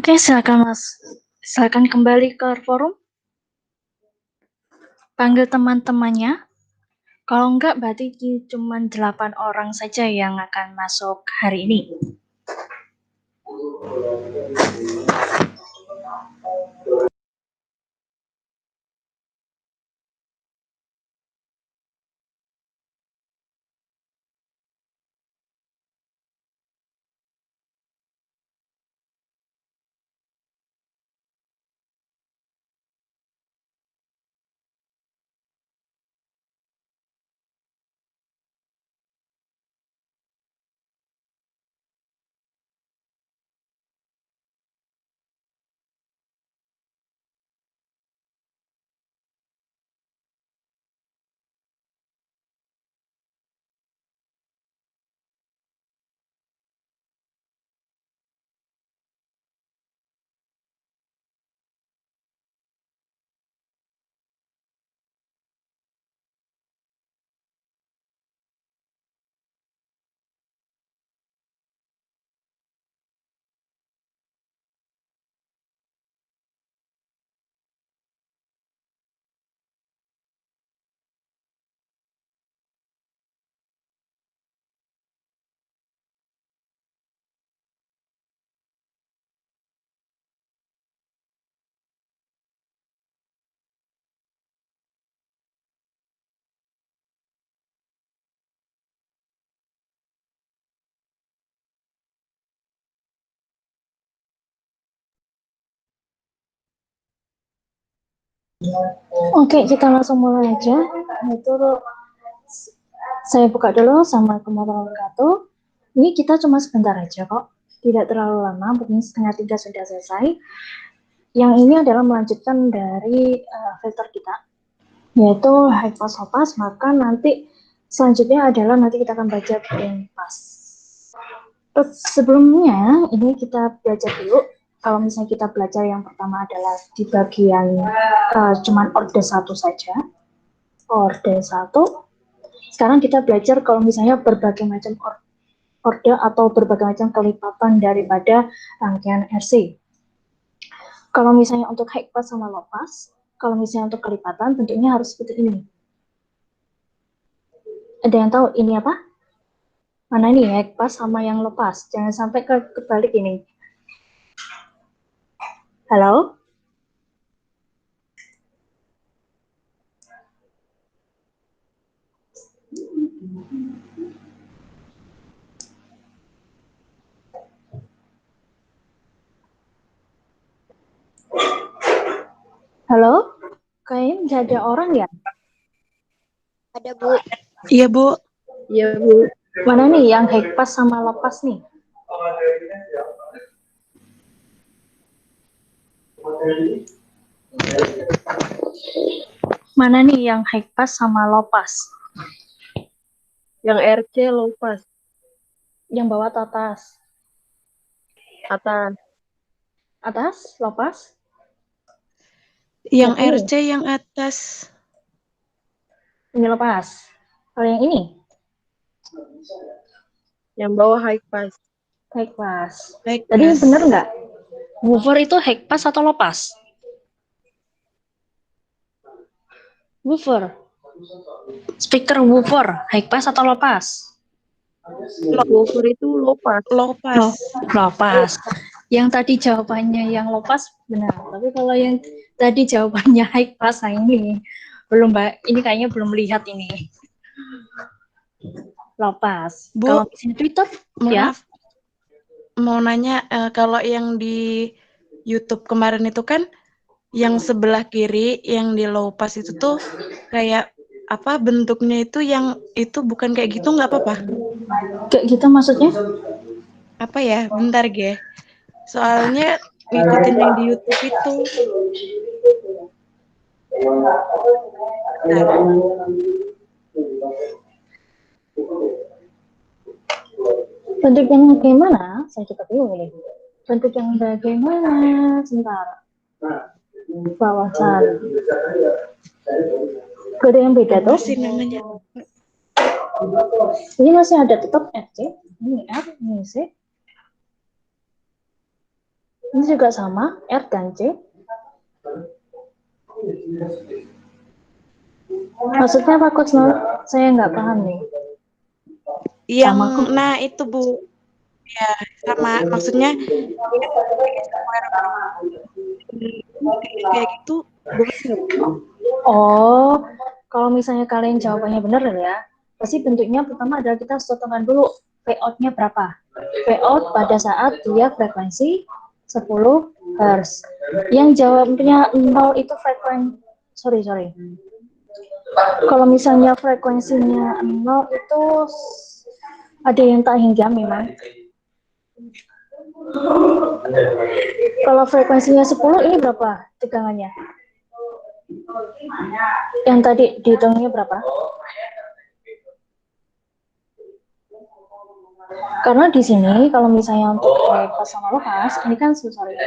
Oke, silakan Mas. Silakan kembali ke forum. Panggil teman-temannya. Kalau enggak, berarti cuma 8 orang saja yang akan masuk hari ini. Oke, kita langsung mulai aja. Itu saya buka dulu. Assalamualaikum warahmatullahi wabarakatuh. Ini kita cuma sebentar aja kok, tidak terlalu lama, mungkin 2:30 sudah selesai. Yang ini adalah melanjutkan dari filter kita, yaitu high pass low pass. Maka nanti selanjutnya adalah nanti kita akan baca band pass. Terus sebelumnya ini kita belajar dulu. Kalau misalnya kita belajar yang pertama adalah di bagian cuman orde 1 saja. Orde 1. Sekarang kita belajar kalau misalnya berbagai macam orde atau berbagai macam kelipatan daripada rangkaian RC. Kalau misalnya untuk high pass sama low pass, kalau misalnya untuk kelipatan bentuknya harus seperti ini. Ada yang tahu ini apa? Mana ini high pass sama yang low pass? Jangan sampai kebalik ini. Halo? Halo? Kayaknya nggak ada orang ya? Ada, Bu. Iya, Bu. Iya, Bu. Mana nih yang high pass sama low pass nih? Mana nih yang high pass sama low pass? Yang RC low pass. Yang bawah atau atas? Atas. Atas, low pass? Yang ini? RC yang atas. Ini low pass. Kalau yang ini? Yang bawah high pass. High pass. High Tadi pass. bener nggak? Woofer itu high pass atau low pass? Woofer. Speaker woofer, high pass atau low pass? Woofer itu low pass. Low pass. Low pass. Yang tadi jawabannya yang low pass benar. Tapi kalau yang tadi jawabannya high pass, nah ini belum, Mbak. Ini kayaknya belum lihat ini. Low pass. Bu, kalau misalnya Twitter, ya. Maaf. Mau nanya, kalau yang di YouTube kemarin itu kan yang sebelah kiri yang di low pass itu tuh kayak apa bentuknya itu, yang itu bukan kayak gitu, nggak apa-apa? Kayak gitu maksudnya? Apa ya? Bentar, Ge. Soalnya ngikutin yang di YouTube itu. Bentar. Bentuk yang bagaimana? Saya coba dulu nih. Bentuk yang bagaimana? Sebentar. Bawah sana. Gak ada yang beda Apa tuh. sih namanya? Ini masih ada tetap RC. Ini R, ini C. Ini juga sama, R dan C. Maksudnya apa, Coach Nur? Saya nggak paham nih. Yang Sama kok. nah itu Bu. Ya, sama maksudnya dia pakai square kayak gitu bukan ya, Bu? Oh, kalau misalnya kalian jawabannya benar ya, pasti bentuknya pertama adalah kita harus tentukan dulu Vout-nya berapa. Vout pada saat dia frekuensi 10 Hz. Yang jawabnya 0 itu sorry. Kalau misalnya frekuensinya 0 itu ada yang tak hingga memang. Kalau frekuensinya 10 ini berapa tegangannya? Yang tadi dihitungnya berapa? Karena di sini kalau misalnya untuk pas sama lepas, ini kan sorry,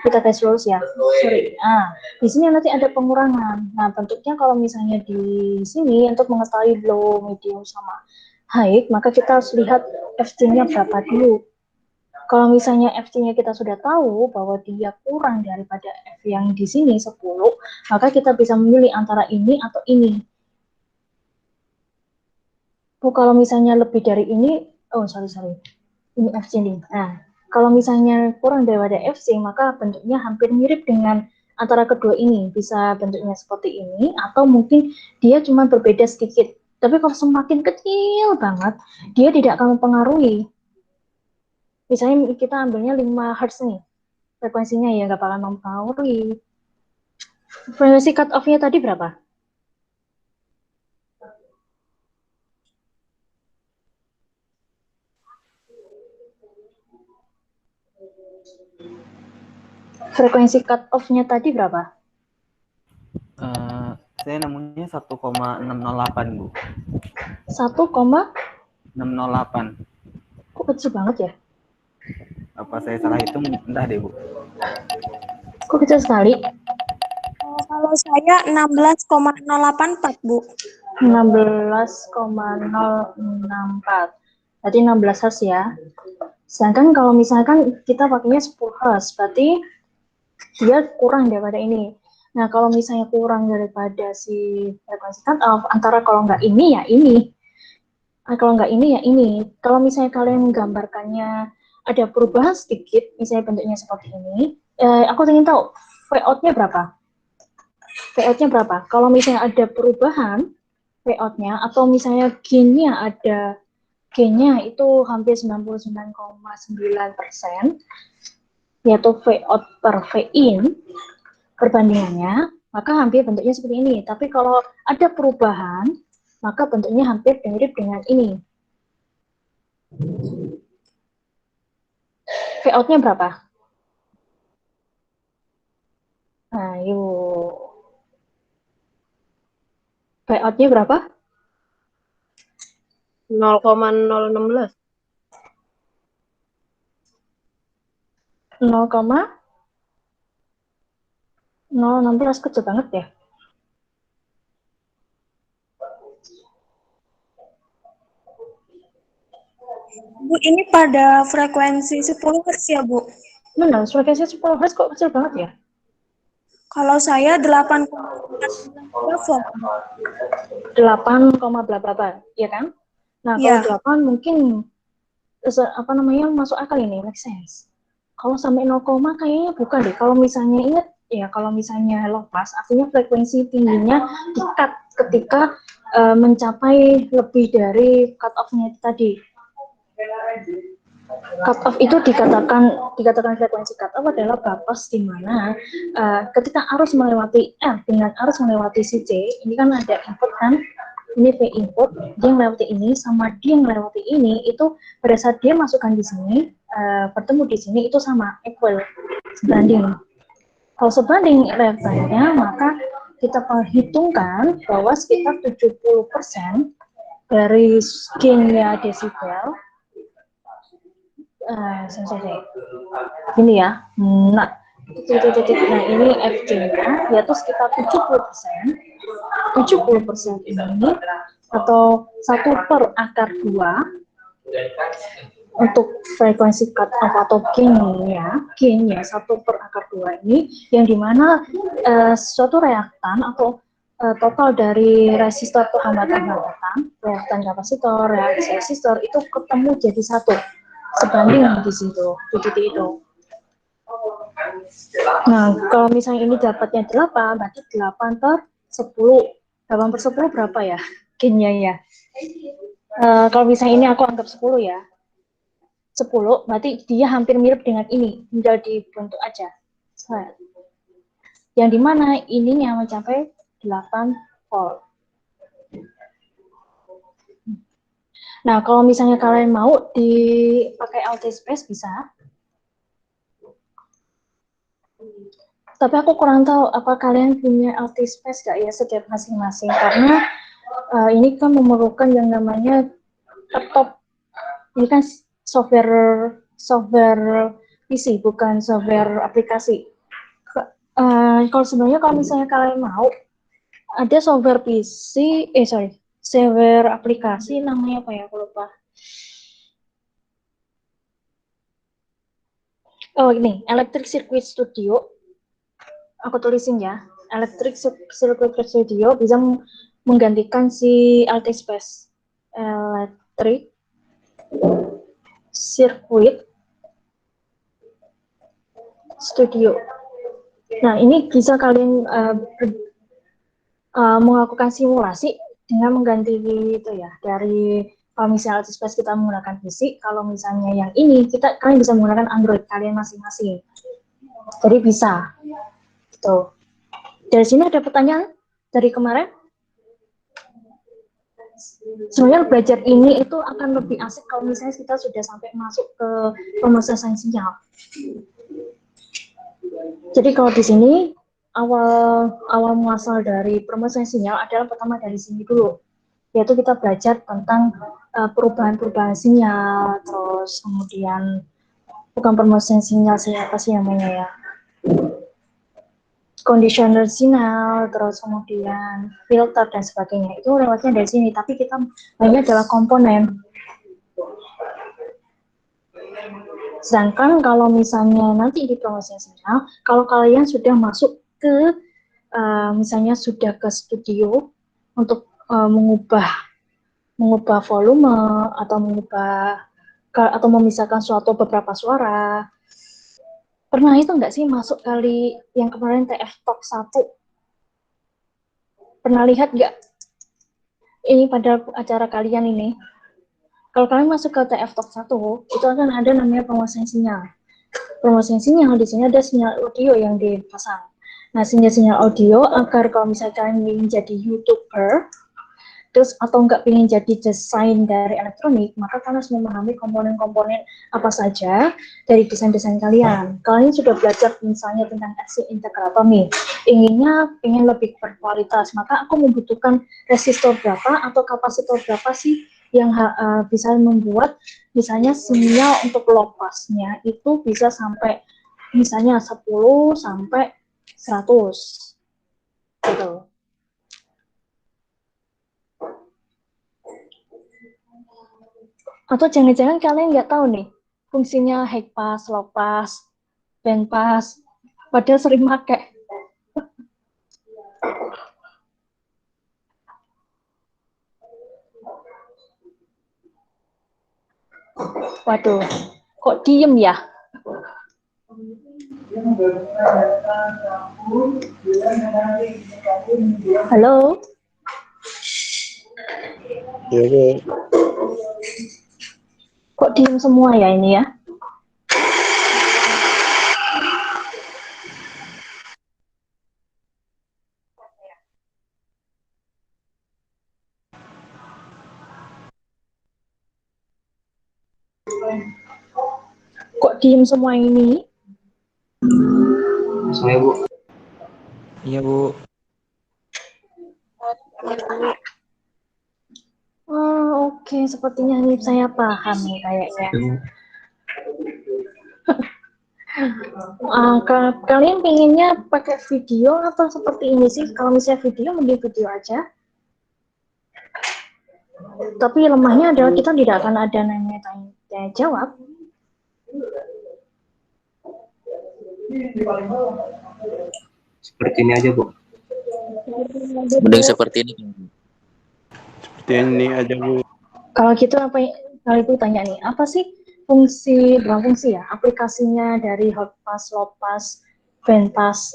kita tes lulus ya. Sorry. Nah, di sini nanti ada pengurangan. Nah, bentuknya kalau misalnya di sini untuk mengetahui low, medium sama high, maka kita harus lihat FT-nya berapa dulu. Kalau misalnya FT-nya kita sudah tahu bahwa dia kurang daripada F yang di sini 10, maka kita bisa memilih antara ini atau ini. Kalau misalnya lebih dari ini, sorry. Ini FC nih. Nah, kalau misalnya kurang daripada FC, maka bentuknya hampir mirip dengan antara kedua ini. Bisa bentuknya seperti ini, atau mungkin dia cuma berbeda sedikit. Tapi kalau semakin kecil banget, dia tidak akan mempengaruhi. Misalnya kita ambilnya 5 Hz nih, frekuensinya ya nggak bakal mempengaruhi. Frekuensi cut off-nya tadi berapa? Frekuensi cut off-nya tadi berapa? Saya nemunya 1,608 Bu. 1,608. Kok kecil banget ya? Apa saya salah hitung? Entah deh Bu. Kok kecil sekali? Kalau saya 16,084 Bu. 16,064. Berarti 16 Hz ya. Sedangkan kalau misalkan kita pakainya 10 Hz, berarti dia kurang daripada ini. Nah, kalau misalnya kurang daripada si frekuensi cut off, antara kalau nggak ini ya ini. Kalau nggak ini ya ini. Kalau misalnya kalian menggambarkannya ada perubahan sedikit, misalnya bentuknya seperti ini, aku ingin tahu Vout-nya berapa? Vout-nya berapa? Kalau misalnya ada perubahan Vout-nya, atau misalnya gain-nya ada gain-nya itu hampir 99,9%, yaitu Vout per Vin, perbandingannya, maka hampir bentuknya seperti ini. Tapi kalau ada perubahan, maka bentuknya hampir mirip dengan ini. Vout-nya berapa? Ayo. Vout-nya berapa? 0,016. 0,016 kecil banget ya. Bu, ini pada frekuensi 10 Hz ya, Bu? Benar, frekuensi 10 Hz kok kecil banget ya? Kalau saya 8,9 volt. 8, berapa, ya kan? Nah, Ya. kalau 8 mungkin masuk akal ini, make sense. Kalau sampai 0, kayaknya bukan deh. Kalau misalnya ingat ya, kalau misalnya lepas, artinya frekuensi tingginya di-cut ketika mencapai lebih dari cut off-nya tadi. Cut off itu dikatakan frekuensi cut off adalah batas di mana ketika arus melewati R dengan arus melewati si C, ini kan ada input kan, ini V input, dia melewati ini sama dia melewati ini, itu pada saat dia masukkan di sini, bertemu di sini itu sama, equal, sebanding. Kalau sebanding reaktannya, maka kita perhitungkan bahwa sekitar 70% dari gain-nya desibel, ini ya, nah ini FG-nya yaitu sekitar 70% ini, atau 1/2 untuk frekuensi cut off atau gain-nya 1/2 ini, yang dimana suatu reaktan atau total dari resistor atau hambatan-hambatan, reaktan kapasitor, reaksi resistor itu ketemu jadi satu, sebanding di situ, di titik itu. Nah, kalau misalnya ini dapatnya 8, berarti 8/10. 8/10 berapa ya gain-nya ya? Kalau misalnya ini aku anggap 10 ya. 10, berarti dia hampir mirip dengan ini, tinggal dibentuk aja. Yang dimana ininya mencapai 8 volt. Nah, kalau misalnya kalian mau dipakai LT-Space bisa. Tapi aku kurang tahu apa kalian punya LT-Space nggak ya setiap masing-masing, karena ini kan memerlukan yang namanya laptop. Ini kan software PC, bukan software aplikasi. Kalau sebenarnya kalau misalnya kalian mau, ada software PC, software aplikasi namanya apa ya, aku lupa. Oh ini, Electric Circuit Studio. Aku tulisin ya, Electric Circuit Studio bisa menggantikan si LT-Space. Electric Circuit Studio. Nah, ini bisa kalian melakukan simulasi dengan mengganti itu ya, dari kalau misalnya LT-Space kita menggunakan fisik, kalau misalnya yang ini kalian bisa menggunakan Android kalian masing-masing. Jadi bisa. Gitu. Dari sini ada pertanyaan dari kemarin? Sebenarnya belajar ini itu akan lebih asik kalau misalnya kita sudah sampai masuk ke pemrosesan sinyal. Jadi kalau di sini awal muasal dari pemrosesan sinyal adalah pertama dari sini dulu, yaitu kita belajar tentang perubahan-perubahan sinyal, terus kemudian bukan pemrosesan sinyal, apa sih namanya ya, conditioner sinyal, terus kemudian filter dan sebagainya, itu lewatnya dari sini, tapi kita mainnya adalah komponen. Sedangkan kalau misalnya nanti di pemrosesan sinyal, kalau kalian sudah masuk ke misalnya sudah ke studio untuk mengubah volume atau memisahkan beberapa suara. Pernah itu enggak sih masuk kali yang kemarin TF Talk 1? Pernah lihat enggak? Ini pada acara kalian ini. Kalau kalian masuk ke TF Talk 1, itu akan ada namanya penguasaan sinyal. Penguasaan sinyal, di sini ada sinyal audio yang dipasang. Nah, sinyal audio agar kalau misalnya kalian ingin jadi YouTuber, terus atau enggak ingin jadi desain dari elektronik, maka kalian harus memahami komponen-komponen apa saja dari desain-desain kalian. Kalian sudah belajar misalnya tentang IC integrator nih, ingin lebih berkualitas, maka aku membutuhkan resistor berapa atau kapasitor berapa sih yang bisa membuat misalnya sinyal untuk low pass-nya itu bisa sampai misalnya 10 sampai 100 gitu. Atau jangan-jangan kalian nggak tahu nih fungsinya high pass, low pass, band pass, padahal sering pakai. Waduh, kok diem ya? Halo? Ya, Bu. Kok diem semua ya ini ya? Kok diem semua ini? Saya, Bu. Iya, Bu. Oke, sepertinya ini saya paham nih kayaknya. Kalian pengennya pakai video atau seperti ini sih? Kalau misalnya video, mending video aja. Tapi lemahnya adalah kita tidak akan ada namanya Ya, jawab. Seperti ini aja, Bu. Mending seperti ini. Seperti ini aja, Bu. Kalau gitu kalau Ibu tanya nih, apa sih bukan fungsi ya, aplikasinya dari Hotpass, Lowpass, Bandpass?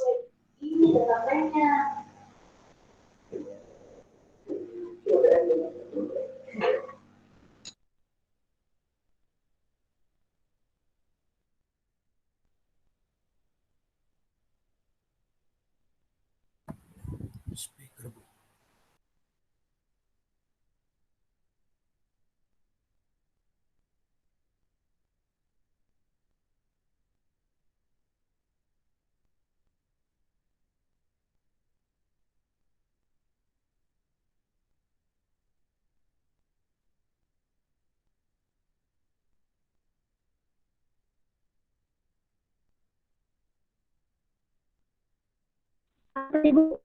Apa Ibu?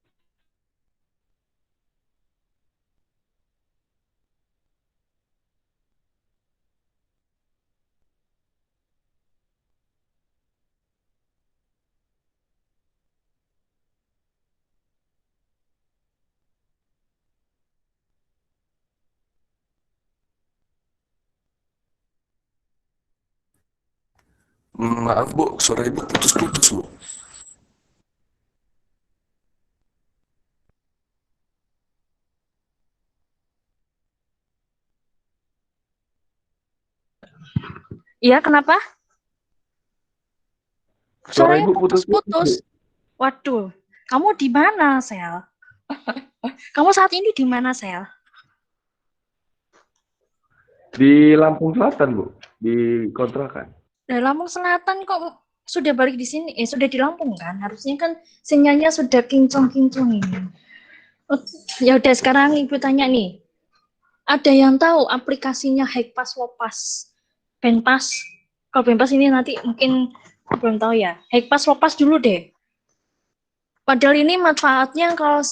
Maaf Bu, suara Ibu putus-putus Bu. Iya, kenapa? Suara Suaranya Ibu putus-putus. putus-putus. Waduh, kamu di mana, Sel? Kamu saat ini di mana, Sel? Di Lampung Selatan, Bu. Di kontrakan. Dari Lampung Selatan kok sudah balik di sini? Sudah di Lampung kan? Harusnya kan sinyalnya sudah kinclong-kinclong ini. Ya udah, sekarang Ibu tanya nih. Ada yang tahu aplikasinya Hackpass, Lowpass, Bandpass? Kalau Bandpass ini nanti mungkin belum tahu ya. Hackpass, Lowpass dulu deh. Padahal ini manfaatnya kalau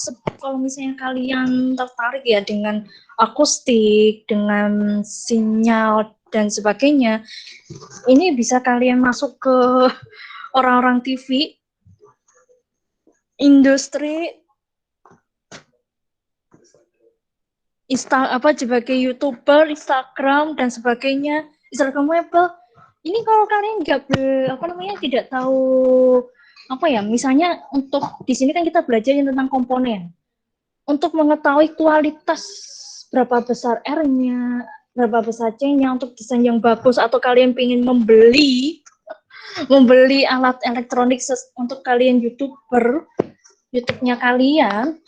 misalnya kalian tertarik ya dengan akustik, dengan sinyal dan sebagainya, ini bisa kalian masuk ke orang-orang TV, industri, sebagai YouTuber, Instagram dan sebagainya, Instagram Webel. Ini kalau kalian tidak tahu misalnya untuk di sini kan kita belajar tentang komponen. Untuk mengetahui kualitas berapa besar R-nya, berapa besar C-nya untuk desain yang bagus, atau kalian ingin membeli alat elektronik untuk kalian YouTuber, YouTube-nya kalian,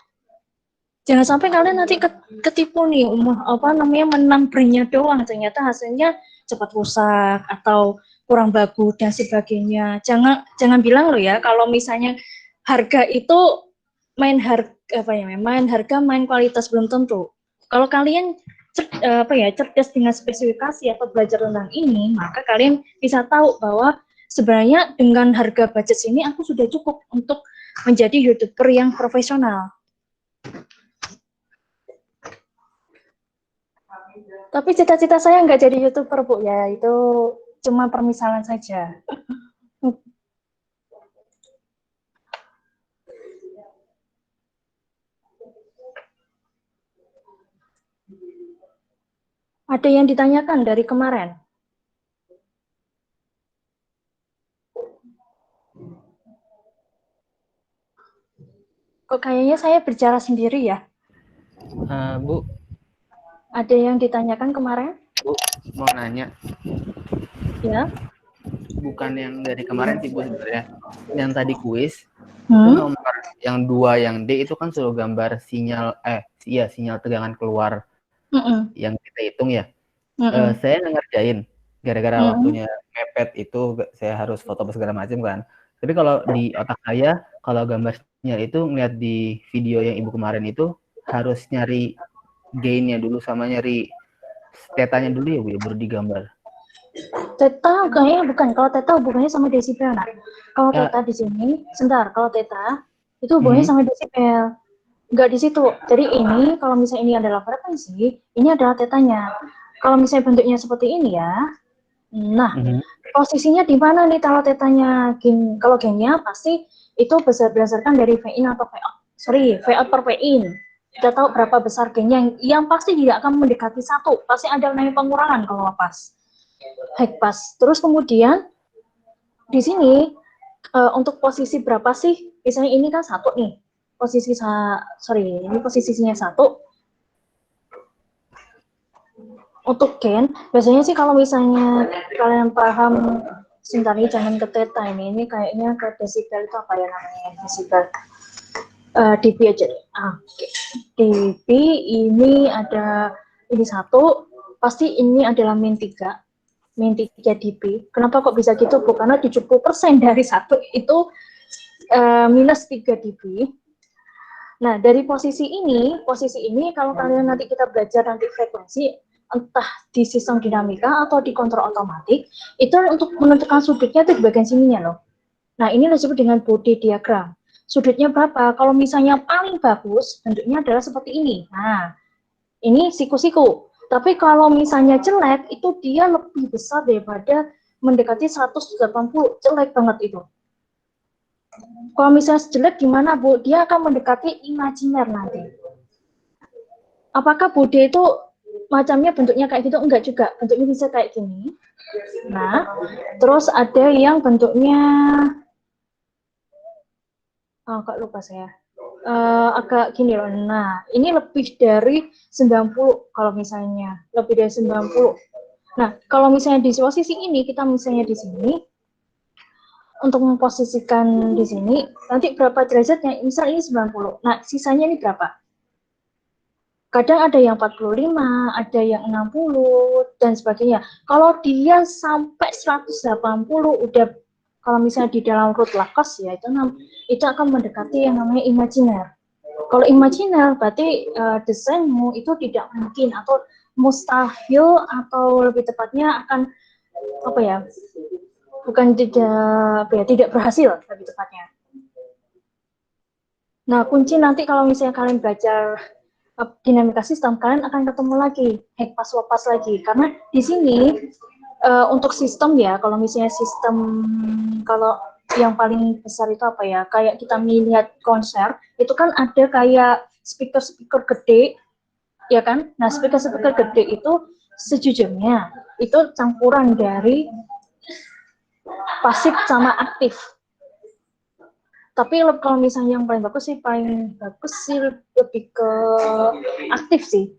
jangan sampai kalian nanti ketipu nih, menang brand-nya doang, ternyata hasilnya cepat rusak atau kurang bagus dan sebagainya. Jangan bilang loh ya kalau misalnya harga itu main harga main kualitas belum tentu. Kalau kalian cerdas dengan spesifikasi atau belajar tentang ini, maka kalian bisa tahu bahwa sebenarnya dengan harga budget ini aku sudah cukup untuk menjadi YouTuber yang profesional. Tapi cita-cita saya nggak jadi YouTuber, Bu, ya. Itu cuma permisalan saja. Ada yang ditanyakan dari kemarin? Kok kayaknya saya bicara sendiri ya? Bu, Ada yang ditanyakan kemarin? Bu, mau nanya. Ya. Bukan yang dari kemarin sih Bu sebenarnya. Yang tadi kuis, itu nomor yang 2, yang D itu kan suruh gambar sinyal tegangan keluar yang kita hitung ya. Saya ngerjain gara-gara waktunya mepet itu saya harus foto segala macam kan. Tapi kalau di otak saya, kalau gambar sinyal itu ngeliat di video yang Ibu kemarin itu harus nyari gain-nya dulu sama nyari tetanya dulu ya Bu ya, baru digambar. Theta kayaknya bukan. Kalau theta hubungannya sama desibel. Nah, kalau theta di sini, kalau theta itu hubungannya sama desibel. Nggak di situ. Jadi ini, kalau misalnya ini adalah frekuensi, ini adalah tetanya. Kalau misalnya bentuknya seperti ini ya, Nah, posisinya di mana nih kalau tetanya gain? Kalau gainnya pasti itu berdasarkan dari V-in atau V-out per V-in. Kita tahu berapa besar gainnya, yang pasti tidak akan mendekati 1, pasti ada namanya pengurangan kalau lepas. High pass. Terus kemudian di sini untuk posisi berapa sih? Misalnya ini kan 1 nih. Ini posisinya 1. Untuk gain, biasanya sih kalau misalnya kalian paham, sebentar nih jangan ke theta ini kayaknya ke desibel itu apa ya namanya, desibel. dB aja deh. Oke. dB ini ada, ini 1, pasti ini adalah min 3 dB. Kenapa kok bisa gitu, Bu? Karena 70% dari 1 itu minus 3 dB. Nah, dari posisi ini kalau kalian nanti kita belajar nanti frekuensi, entah di sistem dinamika atau di kontrol otomatik, itu untuk menentukan sudutnya itu di bagian sininya loh. Nah, ini disebut dengan Bode diagram. Sudutnya berapa? Kalau misalnya paling bagus, bentuknya adalah seperti ini. Nah, ini siku-siku. Tapi kalau misalnya jelek, itu dia lebih besar daripada mendekati 180, jelek banget itu. Kalau misalnya jelek gimana, Bu? Dia akan mendekati imajiner nanti. Apakah Bode itu macamnya bentuknya kayak gitu? Enggak juga, bentuknya bisa kayak gini. Nah, terus ada yang bentuknya, kok lupa saya, agak gini loh. Nah, ini lebih dari 90 kalau misalnya, lebih dari 90. Nah, kalau misalnya di posisi ini, kita misalnya di sini, untuk memposisikan di sini, nanti berapa derajatnya, misal ini 90. Nah, sisanya ini berapa? Kadang ada yang 45, ada yang 60, dan sebagainya. Kalau dia sampai 180, udah, kalau misalnya di dalam root Laplace ya, itu akan mendekati yang namanya imajiner. Kalau imajiner, berarti desainmu itu tidak mungkin, atau mustahil, atau lebih tepatnya akan, apa ya, bukan tidak berhasil, lebih tepatnya. Nah, kunci nanti kalau misalnya kalian belajar dinamika sistem, kalian akan ketemu lagi high pass low pass lagi, karena di sini untuk sistem ya, kalau misalnya sistem, kalau yang paling besar itu apa ya, kayak kita melihat konser itu kan ada kayak speaker gede ya kan. Nah, speaker gede itu sejujurnya itu campuran dari pasif sama aktif. Tapi kalau misalnya yang paling bagus sih lebih ke aktif sih,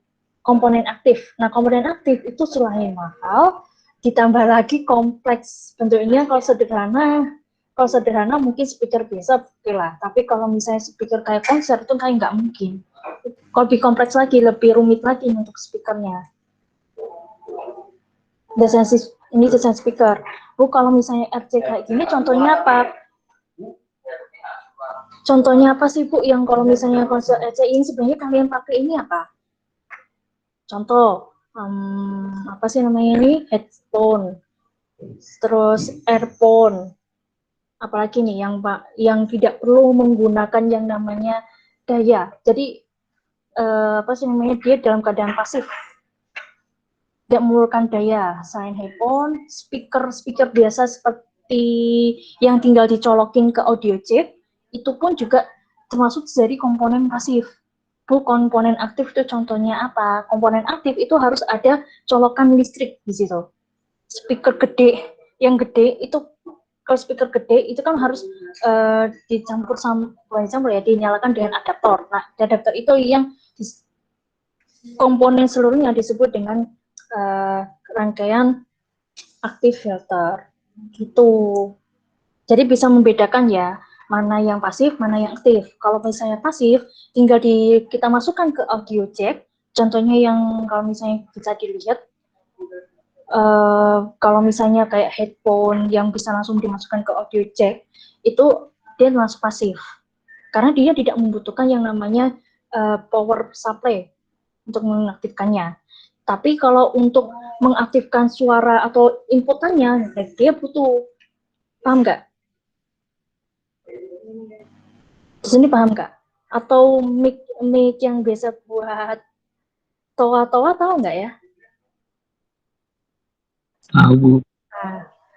komponen aktif. Nah, komponen aktif itu selain mahal, ditambah lagi kompleks bentuknya. Kalau sederhana mungkin speaker biasa oke lah. Tapi kalau misalnya speaker kayak konser itu kayak nggak mungkin. Kalau lebih kompleks lagi, lebih rumit lagi untuk speakernya. Ini desain speaker. Bu, kalau misalnya RC kayak gini, contohnya apa? Contohnya apa sih, Bu, yang kalau misalnya konser RC ini sebenarnya kalian pakai ini apa? Contoh, apa sih namanya ini? Headphone, terus earphone, apalagi nih yang tidak perlu menggunakan yang namanya daya. Jadi apa sih namanya, dia dalam keadaan pasif, tidak mengeluarkan daya. Selain headphone, speaker biasa seperti yang tinggal dicolokin ke audio jack, itu pun juga termasuk dari komponen pasif. Bu, komponen aktif itu contohnya apa? Komponen aktif itu harus ada colokan listrik di situ. Speaker gede, yang gede itu, kalau speaker gede itu kan harus dinyalakan dengan adaptor. Nah, adaptor itu yang komponen seluruhnya disebut dengan rangkaian aktif filter gitu. Jadi bisa membedakan ya, mana yang pasif, mana yang aktif. Kalau misalnya pasif, tinggal kita masukkan ke audio jack. Contohnya yang kalau misalnya bisa dilihat, kalau misalnya kayak headphone yang bisa langsung dimasukkan ke audio jack, itu dia langsung pasif. Karena dia tidak membutuhkan yang namanya power supply untuk mengaktifkannya. Tapi kalau untuk mengaktifkan suara atau inputannya, dia butuh. Paham nggak? Di sini paham nggak? Atau mic yang biasa buat toa-toa, tahu nggak ya? Tahu, Bu.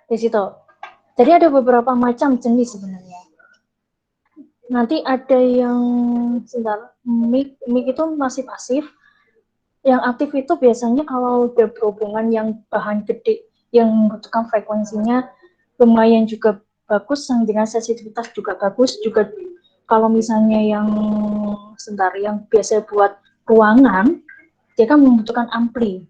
di situ. Jadi ada beberapa macam jenis sebenarnya. Nanti ada yang sebentar, mic itu masih pasif. Yang aktif itu biasanya kalau udah berhubungan yang bahan gede, yang membutuhkan frekuensinya lumayan juga bagus, yang dengan sensitivitas juga bagus. Juga kalau misalnya yang sebentar, yang biasa buat ruangan, dia kan membutuhkan ampli.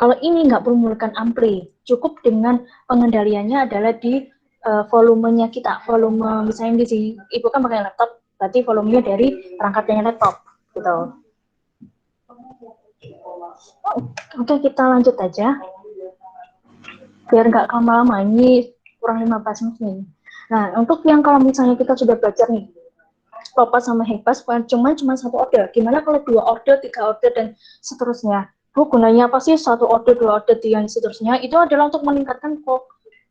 Kalau ini nggak perlu menggunakan ampli, cukup dengan pengendaliannya adalah di volumenya kita. Volume misalnya di sini, ibu kan pakai laptop, berarti volumenya dari perangkatnya laptop, gitu. Oke, kita lanjut aja. Biar nggak lama-lama, ini kurang 15 menit nih. Nah, untuk yang kalau misalnya kita sudah belajar nih, lopas sama high pass, cuma satu order. Gimana kalau 2 order, 3 order, dan seterusnya? Bu, gunanya apa sih 1 order, 2 order, dan seterusnya? Itu adalah untuk meningkatkan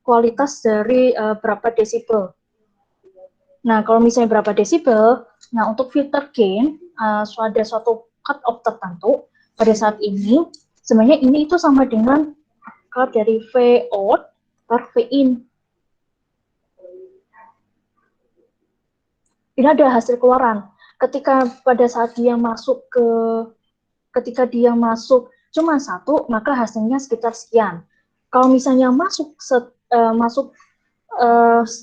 kualitas dari berapa desibel. Nah, kalau misalnya berapa desibel, nah untuk filter gain, ada suatu cut off tertentu. Pada saat ini, sebenarnya ini itu sama dengan akar dari V out per V in. Ini ada hasil keluaran. Ketika pada saat dia masuk ketika dia masuk cuma 1, maka hasilnya sekitar sekian. Kalau misalnya masuk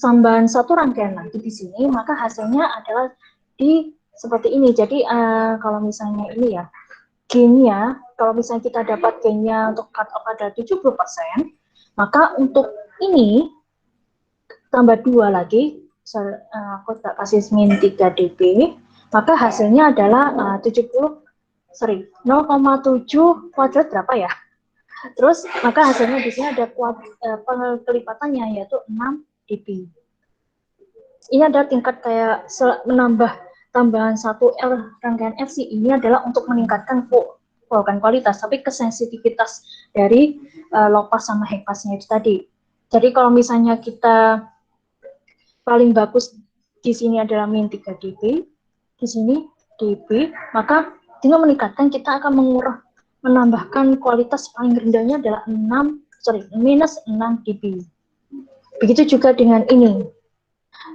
tambahan 1 rangkaian lagi di sini, maka hasilnya adalah di seperti ini. Jadi kalau misalnya ini ya, gain-nya, kalau misalnya kita dapat gain-nya untuk cut off ada 70%, maka untuk ini tambah 2 lagi, aku tak kasih min 3 dB, maka hasilnya adalah 0,7 kuadrat berapa ya? Terus maka hasilnya di sini ada kelipatannya yaitu 6 dB. Ini ada tingkat kayak menambah tambahan 1 L rangkaian FC ini adalah untuk meningkatkan bukan kualitas, tapi kesensitivitas dari low pass sama high passnya itu tadi. Jadi kalau misalnya kita paling bagus di sini adalah min 3 dB, di sini dB, maka dengan meningkatkan kita akan menambahkan kualitas paling rendahnya adalah minus 6 dB. Begitu juga dengan ini.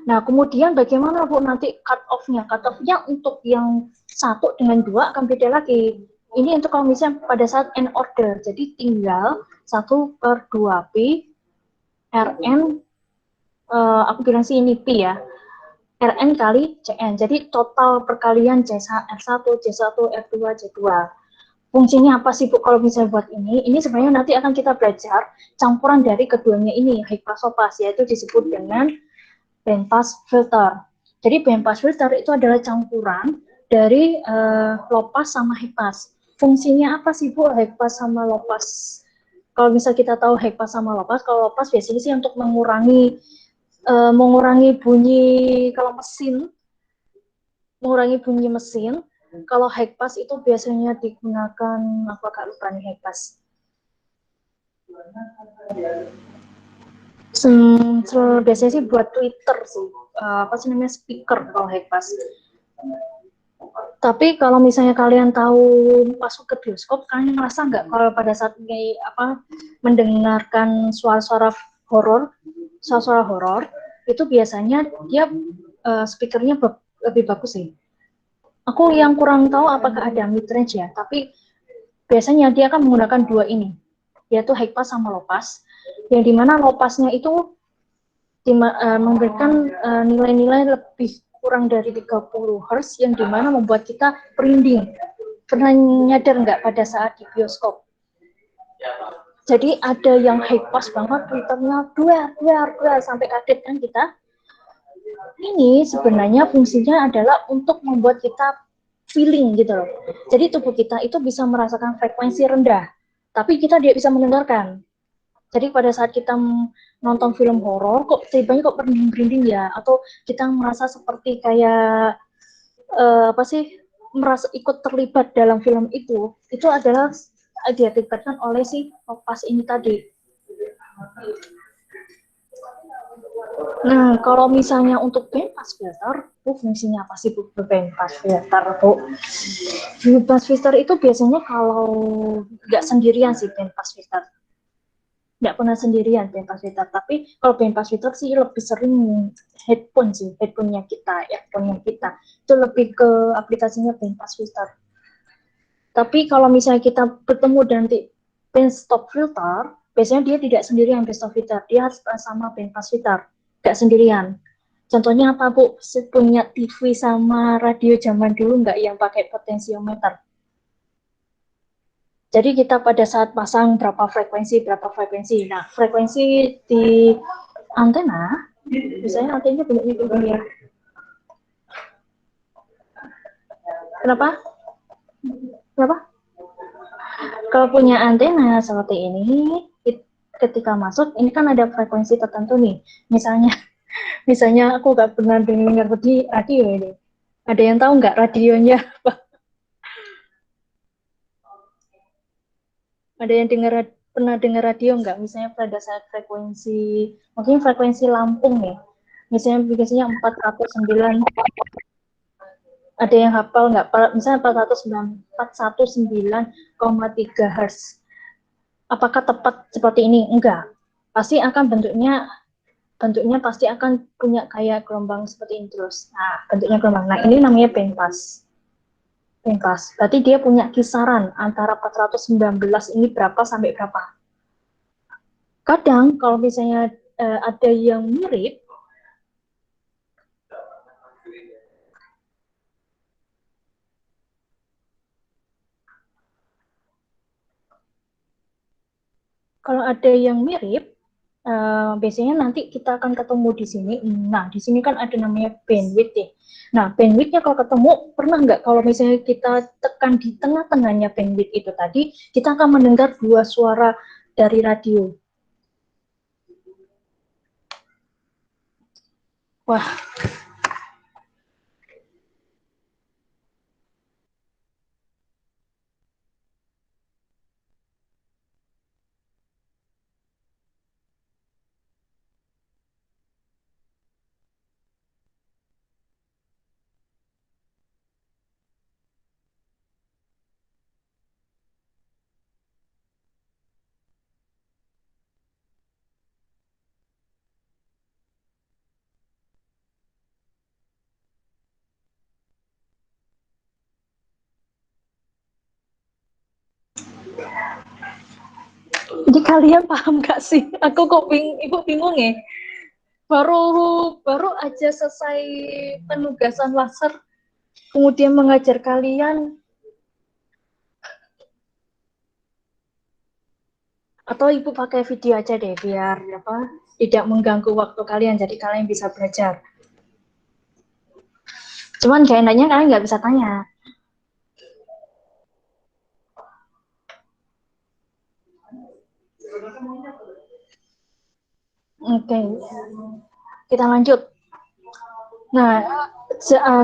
Nah, kemudian bagaimana Bu nanti cut off-nya? Cut off-nya untuk yang 1 dengan 2 akan beda lagi. Ini untuk kalau misalnya pada saat end order, jadi tinggal 1/2P Rn, aku bilang sih ini P ya, Rn kali Cn, jadi total perkalian R1, C1, R2, C2. Fungsinya apa sih Bu kalau misalnya buat ini? Ini sebenarnya nanti akan kita belajar campuran dari keduanya ini, high pass low pass, yaitu disebut dengan band pass filter. Jadi band pass filter itu adalah campuran dari low pass sama high pass. Fungsinya apa sih Bu high pass sama low pass? Kalau misalnya kita tahu high pass sama low pass, kalau low pass biasanya sih untuk mengurangi bunyi kalau mengurangi bunyi mesin. Kalau high pass itu biasanya digunakan, apa Kak lupa nih high pass. Biasanya sih buat Twitter sih, apa sih namanya, speaker kalau high pass. Tapi kalau misalnya kalian tahu masuk ke bioskop, kalian ngerasa nggak kalau pada saat mendengarkan suara-suara horor itu biasanya dia speakernya lebih bagus sih. Aku yang kurang tahu apakah ada mid-range ya, tapi biasanya dia akan menggunakan 2 ini, yaitu high pass sama low pass, yang dimana low passnya itu memberikan nilai-nilai lebih kurang dari 30 Hz, yang dimana membuat kita merinding. Pernah nyadar nggak pada saat di bioskop? Jadi ada yang high pass banget, twitternya duar sampai kaget kan kita. Ini sebenarnya fungsinya adalah untuk membuat kita feeling gitu loh. Jadi tubuh kita itu bisa merasakan frekuensi rendah, tapi kita tidak bisa mendengarkan. Jadi pada saat kita nonton film horor, kok tiba-tiba kok merinding ya, atau kita merasa seperti kayak merasa ikut terlibat dalam film itu adalah diakibatkan oleh si lopas ini tadi. Nah, kalau misalnya untuk band pass filter, fungsinya apa sih Bu band pass filter, Bu? Band pass filter itu biasanya kalau nggak sendirian sih band pass filter. nggak pernah sendirian bandpass filter. Tapi kalau bandpass filter sih lebih sering headphone-nya kita, earphone-nya kita itu lebih ke aplikasinya bandpass filter. Tapi kalau misalnya kita bertemu nanti bandstop filter, biasanya dia tidak sendirian bandstop filter, dia harus sama bandpass filter, nggak sendirian. Contohnya apa, Bu? Punya TV sama radio zaman dulu nggak yang pakai potensiometer? Jadi kita pada saat pasang berapa frekuensi. Nah, frekuensi di antena, misalnya antenanya bentuknya begini ya. Kenapa? Kalau punya antena seperti ini, ketika masuk, ini kan ada frekuensi tertentu nih. Misalnya aku nggak pernah dengar di radio ini. Ada yang tahu nggak radionya apa? Ada yang pernah dengar radio nggak? Misalnya pada saat frekuensi, mungkin frekuensi Lampung nih. Misalnya 409. Ada yang hafal nggak? Misalnya 419,3 Hz. Apakah tepat seperti ini? Enggak. Pasti akan bentuknya pasti akan punya kayak gelombang seperti ini terus. Nah, bentuknya gelombang. Nah, ini namanya bandpass. Berarti dia punya kisaran antara 419 ini berapa sampai berapa. Kadang kalau misalnya ada yang mirip, biasanya nanti kita akan ketemu di sini. Nah, di sini kan ada namanya bandwidth ya. Nah, bandwidthnya kalau ketemu, pernah nggak kalau misalnya kita tekan di tengah-tengahnya bandwidth itu tadi, kita akan mendengar dua suara dari radio. Wah. Jadi kalian paham gak sih? Ibu bingung ya. Baru aja selesai penugasan laser, kemudian mengajar kalian. Atau ibu pakai video aja deh, biar tidak mengganggu waktu kalian, jadi kalian bisa belajar. Cuman gak enaknya kalian nggak bisa tanya. Oke, kita lanjut. Nah,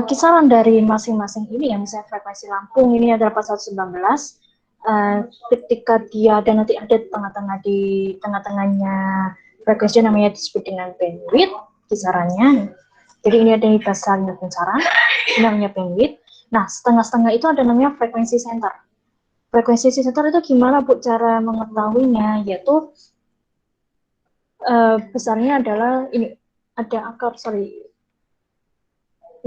kisaran dari masing-masing ini ya, misalnya frekuensi Lampung ini adalah 419. Ketika dia ada nanti ada di tengah-tengahnya frekuensi namanya disebut dengan bandwidth kisarannya. Jadi ini ada di dasarnya kisaran, ini namanya bandwidth. Nah, setengah-setengah itu ada namanya frekuensi center. Frekuensi center itu gimana Bu cara mengetahuinya? Yaitu besarnya adalah ini ada akar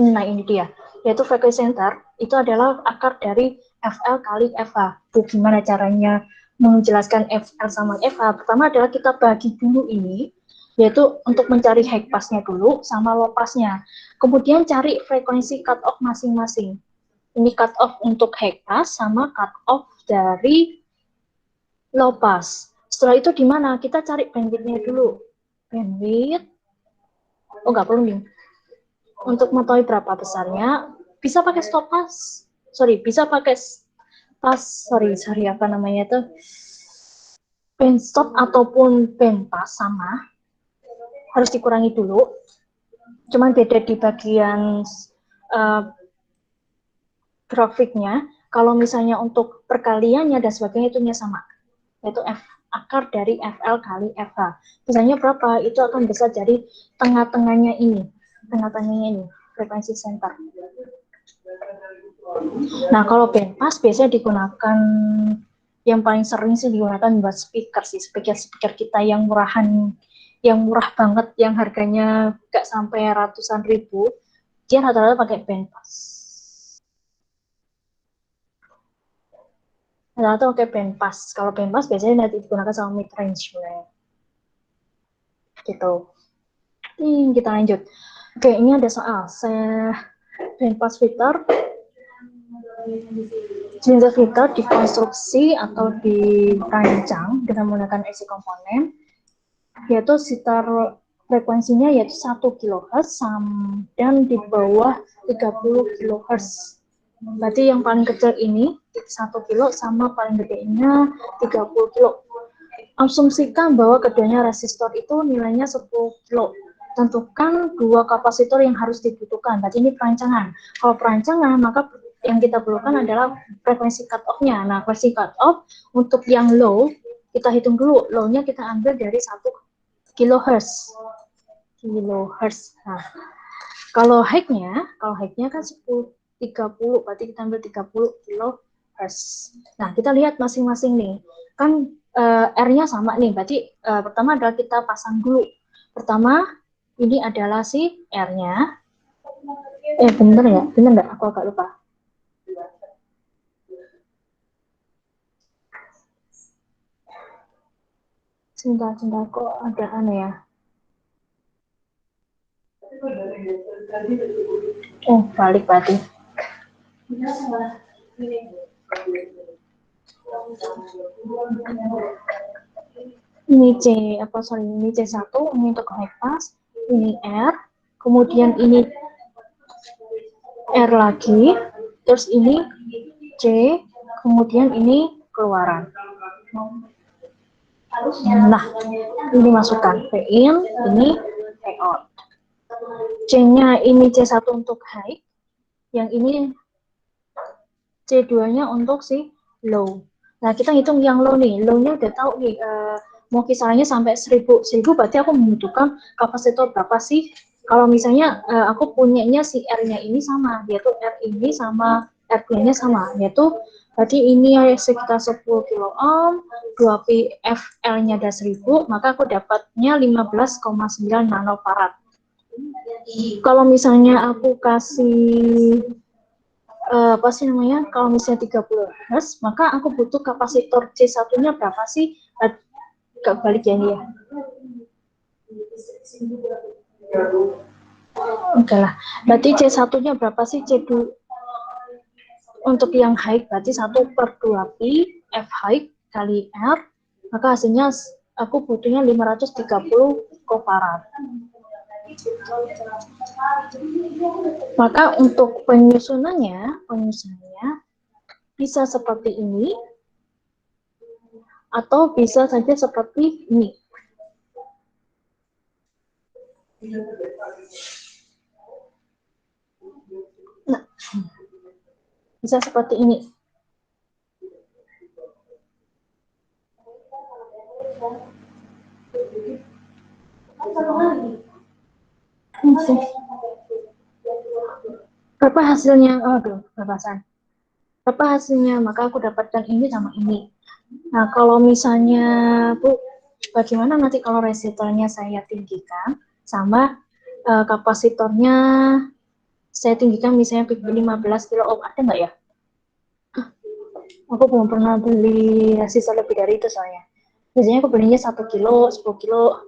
Nah, ini dia. Yaitu frekuensi center itu adalah akar dari FL kali FH. Gimana caranya menjelaskan FL sama FH? Pertama adalah kita bagi dulu ini, yaitu untuk mencari high pass-nya dulu sama low pass-nya. Kemudian cari frekuensi cut off masing-masing. Ini cut off untuk high pass sama cut off dari low pass. Setelah itu di mana? Kita cari bandwidth-nya dulu. Bandwidth. Oh, nggak perlu nih. Untuk mengetahui berapa besarnya, bisa pakai stop pass. Bisa pakai pass, apa namanya itu? Band stop ataupun band pass sama. Harus dikurangi dulu. Cuman beda di bagian grafiknya. Kalau misalnya untuk perkaliannya dan sebagainya itu sama. Yaitu akar dari FL kali FH. Misalnya berapa? Itu akan bisa jadi tengah-tengahnya ini. Frekuensi center. Nah, kalau bandpass biasanya digunakan yang paling sering sih digunakan buat speaker sih, speaker kita yang murahan, yang murah banget, yang harganya nggak sampai ratusan ribu, dia rata-rata pakai bandpass. Rata-rata pakai bandpass. Kalau bandpass biasanya nanti digunakan sama mid range gitu. Kita lanjut. Oke, ini ada soal. Bandpass filter dikonstruksi atau dirancang dengan menggunakan IC komponen, yaitu sekitar frekuensinya yaitu 1 kHz dan di bawah 30 kHz. Berarti yang paling kecil ini 1 kilo sama paling gedenya 30 kilo. Asumsikan bahwa keduanya resistor itu nilainya 10 kilo. Tentukan dua kapasitor yang harus dibutuhkan. Berarti ini perancangan. Kalau perancangan, maka yang kita perlukan adalah frekuensi cut-off-nya. Nah, frekuensi cut-off untuk yang low, kita hitung dulu. Low-nya kita ambil dari 1 kHz. Nah, kalau high-nya kan 30, berarti kita ambil 30 kHz. Nah, kita lihat masing-masing nih. Kan R-nya sama nih, berarti pertama adalah kita pasang dulu. Pertama, ini adalah si R-nya. Bener ya? Bener nggak? Aku agak lupa. Sebentar, kok ada aneh ya? Balik berarti. Ini ini C1, ini untuk high pass, ini R, kemudian ini R lagi, terus ini C, kemudian ini keluaran. Nah, ini masukkan P in, ini P out. C-nya ini C1 untuk high, yang ini C2-nya untuk si low. Nah, kita hitung yang low nih. Low-nya udah tahu nih, mau kisarannya sampai 1000 berarti aku membutuhkan kapasitor berapa sih? Kalau misalnya aku punyanya si R-nya ini sama, yaitu R ini sama R2-nya sama, yaitu berarti ini sekitar 10 kilo ohm, 2 PFL-nya ada 1000, maka aku dapatnya 15,9 nanofarad. Kalau misalnya aku kasih kalau misalnya 30 Hz, maka aku butuh kapasitor C1-nya berapa sih? Balik ya ini ya. Oke lah, berarti C1-nya berapa sih? C2 untuk yang high berarti 1/2 pi F high kali R, maka hasilnya aku butuhnya 530 kofarad. Maka untuk penyusunannya bisa seperti ini atau bisa saja seperti ini. Nah, bisa seperti ini. Berapa hasilnya? Berapa hasilnya? Maka aku dapatkan ini sama ini. Nah, kalau misalnya Bu, bagaimana nanti kalau resistornya saya tinggikan sama kapasitornya saya tinggikan misalnya 15 kilo ohm, ada nggak ya? Aku belum pernah beli resistor lebih dari itu soalnya. Biasanya aku belinya 1 kilo, 10 kilo.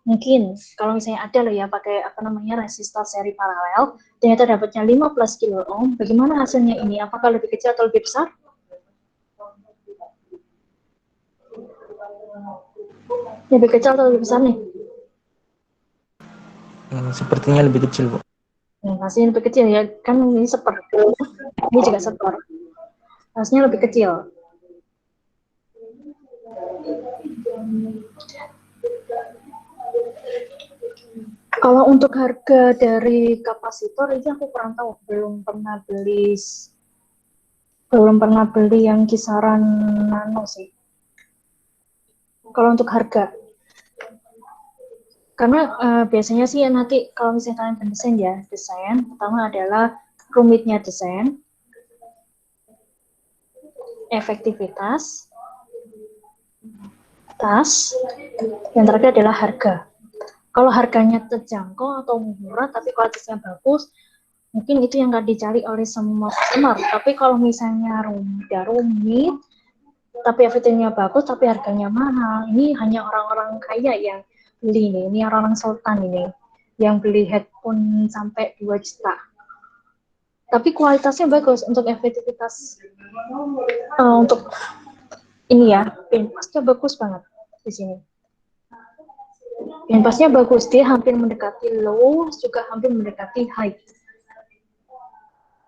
Mungkin kalau misalnya ada loh ya pakai resistor seri paralel, ternyata dapatnya 15 kilo ohm. Bagaimana hasilnya ini? Apakah lebih kecil atau lebih besar? Lebih kecil atau lebih besar nih? Sepertinya lebih kecil, Bu. Hasilnya lebih kecil ya, kan ini seperti ini juga sektor. Hasilnya lebih kecil. Kalau untuk harga dari kapasitor ini aku kurang tahu, belum pernah beli yang kisaran nano sih. Kalau untuk harga, karena biasanya sih nanti kalau misalnya kalian desain pertama adalah rumitnya desain. efektivitas, yang terakhir adalah harga. Kalau harganya terjangkau atau murah tapi kualitasnya bagus, mungkin itu yang akan dicari oleh semua customer. Tapi kalau misalnya rumit, tapi efektivitasnya bagus tapi harganya mahal, ini hanya orang-orang kaya yang beli nih. Ini orang-orang sultan ini yang beli headphone sampai 2 juta. Tapi kualitasnya bagus untuk efektivitas, untuk ini ya, pinpasnya bagus banget di sini. Pinpasnya bagus, dia hampir mendekati low, juga hampir mendekati high.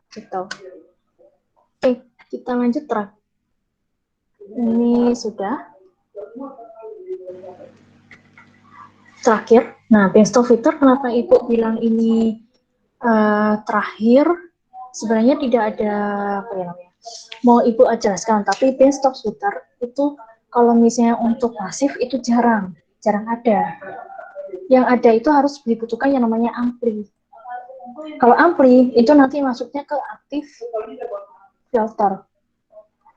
Gitu. Oke, kita lanjut track. Ini sudah. Terakhir, nah pinstop filter, kenapa Ibu bilang ini terakhir? Sebenarnya tidak ada apa ya namanya, mau Ibu jelaskan, tapi pinstop filter itu kalau misalnya untuk pasif itu jarang ada. Yang ada itu harus dibutuhkan yang namanya ampli. Kalau ampli itu nanti masuknya ke aktif filter.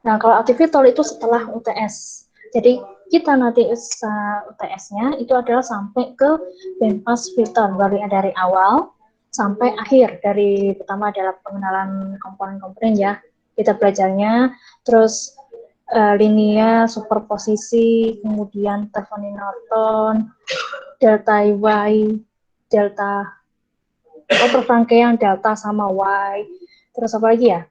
Nah, kalau aktif filter itu setelah UTS. Jadi kita nanti UTS-nya itu adalah sampai ke bandpass filter, dari awal sampai akhir. Dari pertama adalah pengenalan komponen-komponen ya, kita belajarnya, terus linear, superposisi, kemudian Thevenin Norton, delta Y, delta perangkaian delta sama Y, terus apa lagi ya?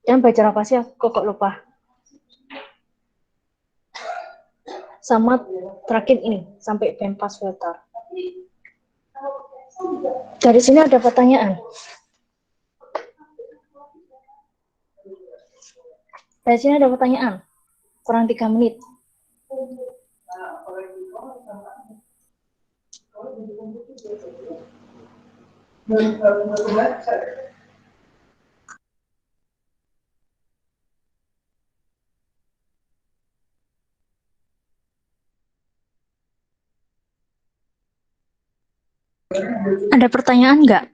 Dan belajar apa sih? Aku kok lupa. Sama terakhir ini sampai bandpass filter. Dari sini ada pertanyaan. Dari sini ada pertanyaan. Kurang 3 menit. Ada pertanyaan nggak?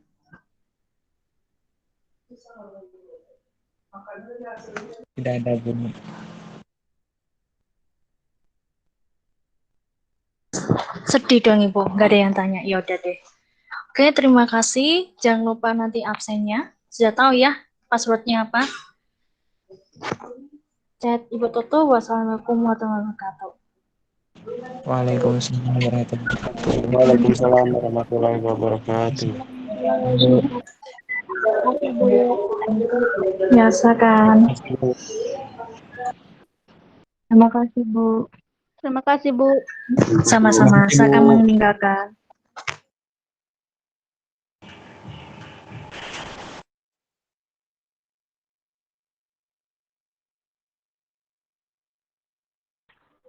Tidak ada bunyi. Sedih dong Ibu, nggak ada yang tanya. Ya udah deh. Oke, terima kasih. Jangan lupa nanti absennya. Sudah tahu ya passwordnya apa? Chat Ibu Toto. Wassalamualaikum warahmatullahi wabarakatuh. Waalaikumsalam warahmatullahi wabarakatuh. Waalaikumsalam warahmatullahi wabarakatuh. Biasakan. Terima kasih, Bu. Terima kasih, Bu. Sama-sama. Saya akan meninggalkan.